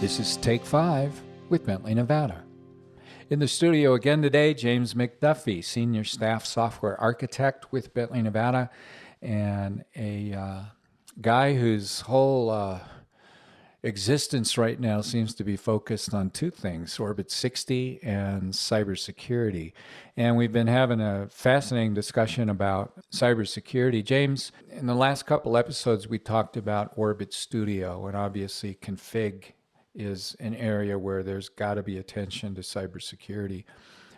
This is Take 5 with Bentley, Nevada. In the studio again today, James McDuffie, Senior Staff Software Architect with Bentley, Nevada, and a guy whose whole existence right now seems to be focused on two things, Orbit 60 and cybersecurity. And we've been having a fascinating discussion about cybersecurity. James, in the last couple episodes, we talked about Orbit Studio, and obviously config is an area where there's got to be attention to cybersecurity,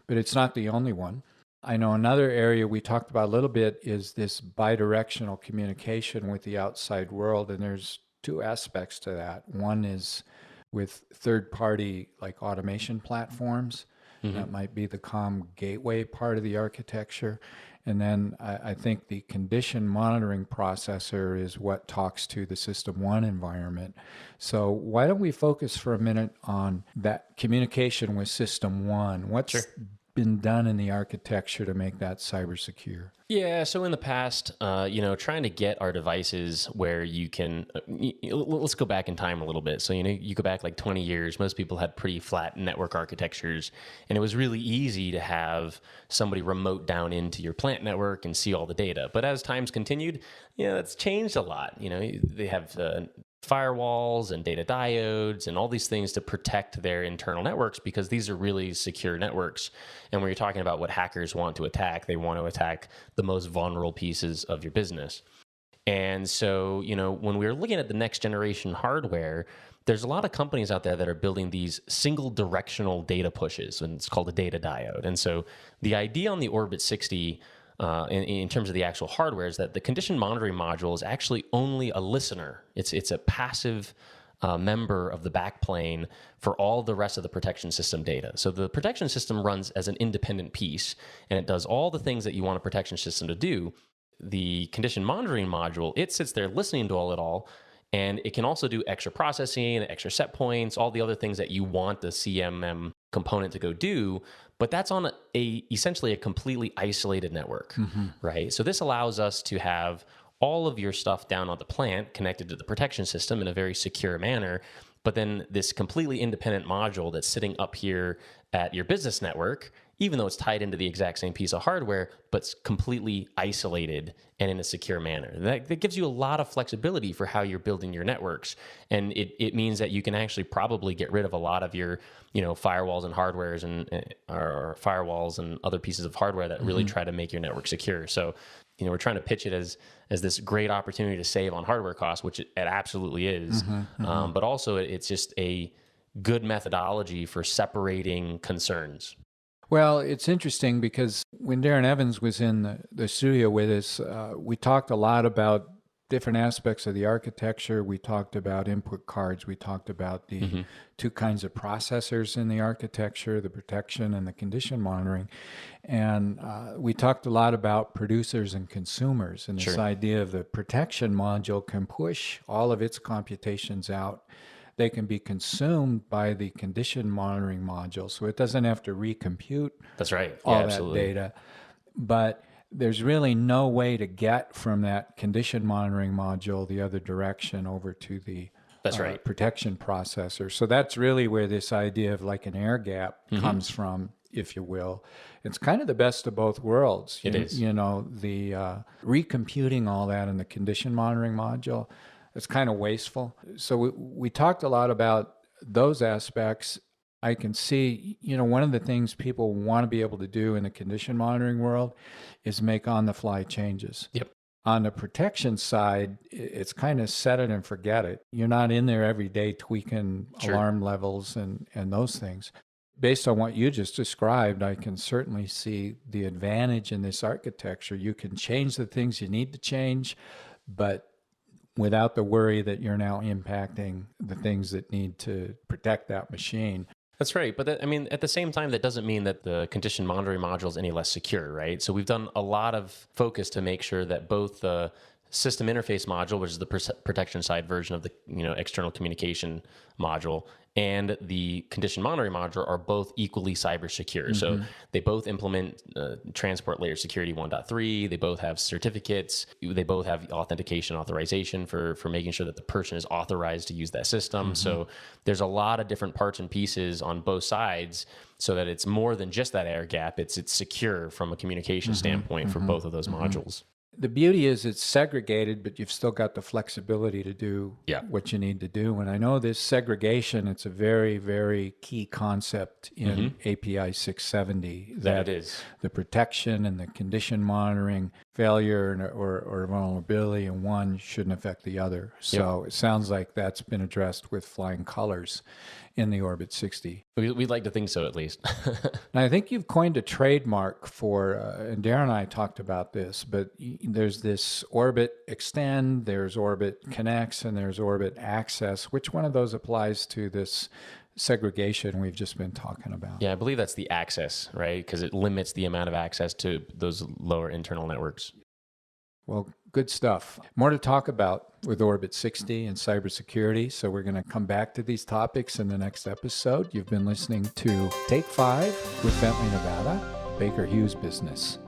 but it's not the only one. I know another area we talked about a little bit is this bidirectional communication with the outside world, and there's two aspects to that. One is with third-party like automation platforms. That might be the COM gateway part of the architecture. And then I think the condition monitoring processor is what talks to the System 1 environment. So why don't we focus for a minute on that communication with System 1? What's been done in the architecture to make that cyber secure? Yeah, so in the past, trying to get our devices where you can, let's go back in time a little bit. So, you go back like 20 years, most people had pretty flat network architectures, and it was really easy to have somebody remote down into your plant network and see all the data. But as time's continued, that's changed a lot. They have firewalls and data diodes and all these things to protect their internal networks because these are really secure networks. And when you're talking about what hackers want to attack, they want to attack the most vulnerable pieces of your business. And so, when we're looking at the next generation hardware, there's a lot of companies out there that are building these single directional data pushes, and it's called a data diode. And so the idea on the Orbit 60 in terms of the actual hardware is that the condition monitoring module is actually only a listener. It's a passive member of the backplane for all the rest of the protection system data. So the protection system runs as an independent piece, and it does all the things that you want a protection system to do. The condition monitoring module, it sits there listening to it all, and it can also do extra processing, extra set points, all the other things that you want the CMM component to go do, but that's on essentially a completely isolated network, right? So this allows us to have all of your stuff down on the plant connected to the protection system in a very secure manner, but then this completely independent module that's sitting up here at your business network, even though it's tied into the exact same piece of hardware, but it's completely isolated and in a secure manner. That gives you a lot of flexibility for how you're building your networks. And it means that you can actually probably get rid of a lot of your, firewalls and hardwares or firewalls and other pieces of hardware that really try to make your network secure. So, we're trying to pitch it as this great opportunity to save on hardware costs, which it absolutely is. But also it's just a good methodology for separating concerns. Well, it's interesting because when Darren Evans was in the studio with us, we talked a lot about different aspects of the architecture. We talked about input cards. We talked about the two kinds of processors in the architecture, the protection and the condition monitoring. And we talked a lot about producers and consumers and this idea of the protection module can push all of its computations out. They can be consumed by the condition monitoring module, so it doesn't have to recompute all that data. But there's really no way to get from that condition monitoring module the other direction over to the protection processor. So that's really where this idea of like an air gap comes from, if you will. It's kind of the best of both worlds. It is. The recomputing all that in the condition monitoring module, it's kind of wasteful. So we talked a lot about those aspects. I can see, one of the things people want to be able to do in the condition monitoring world is make on-the-fly changes. Yep. On the protection side, it's kind of set it and forget it. You're not in there every day tweaking alarm levels and those things. Based on what you just described, I can certainly see the advantage in this architecture. You can change the things you need to change, but without the worry that you're now impacting the things that need to protect that machine. That's right. But at the same time, that doesn't mean that the condition monitoring module is any less secure, right? So we've done a lot of focus to make sure that both the system interface module, which is the protection side version of the external communication module, and the condition monitoring module are both equally cyber secure. So they both implement transport layer security 1.3. They both have certificates. They both have authentication authorization for making sure that the person is authorized to use that system. So there's a lot of different parts and pieces on both sides, so that it's more than just that air gap. It's secure from a communication standpoint for both of those modules. The beauty is it's segregated, but you've still got the flexibility to do Yeah. what you need to do. And I know this segregation, it's a very, very key concept in API 670. That it is. The protection and the condition monitoring, failure or vulnerability in one shouldn't affect the other. So it sounds like that's been addressed with flying colors in the Orbit 60. We'd like to think so, at least. Now, I think you've coined a trademark for, and Darren and I talked about this, but there's this Orbit Extend, there's Orbit Connects, and there's Orbit Access. Which one of those applies to this segregation we've just been talking about? Yeah, I believe that's the access, right? Because it limits the amount of access to those lower internal networks. Well, good stuff. More to talk about with Orbit 60 and cybersecurity. So we're going to come back to these topics in the next episode. You've been listening to Take 5 with Bentley Nevada, Baker Hughes Business.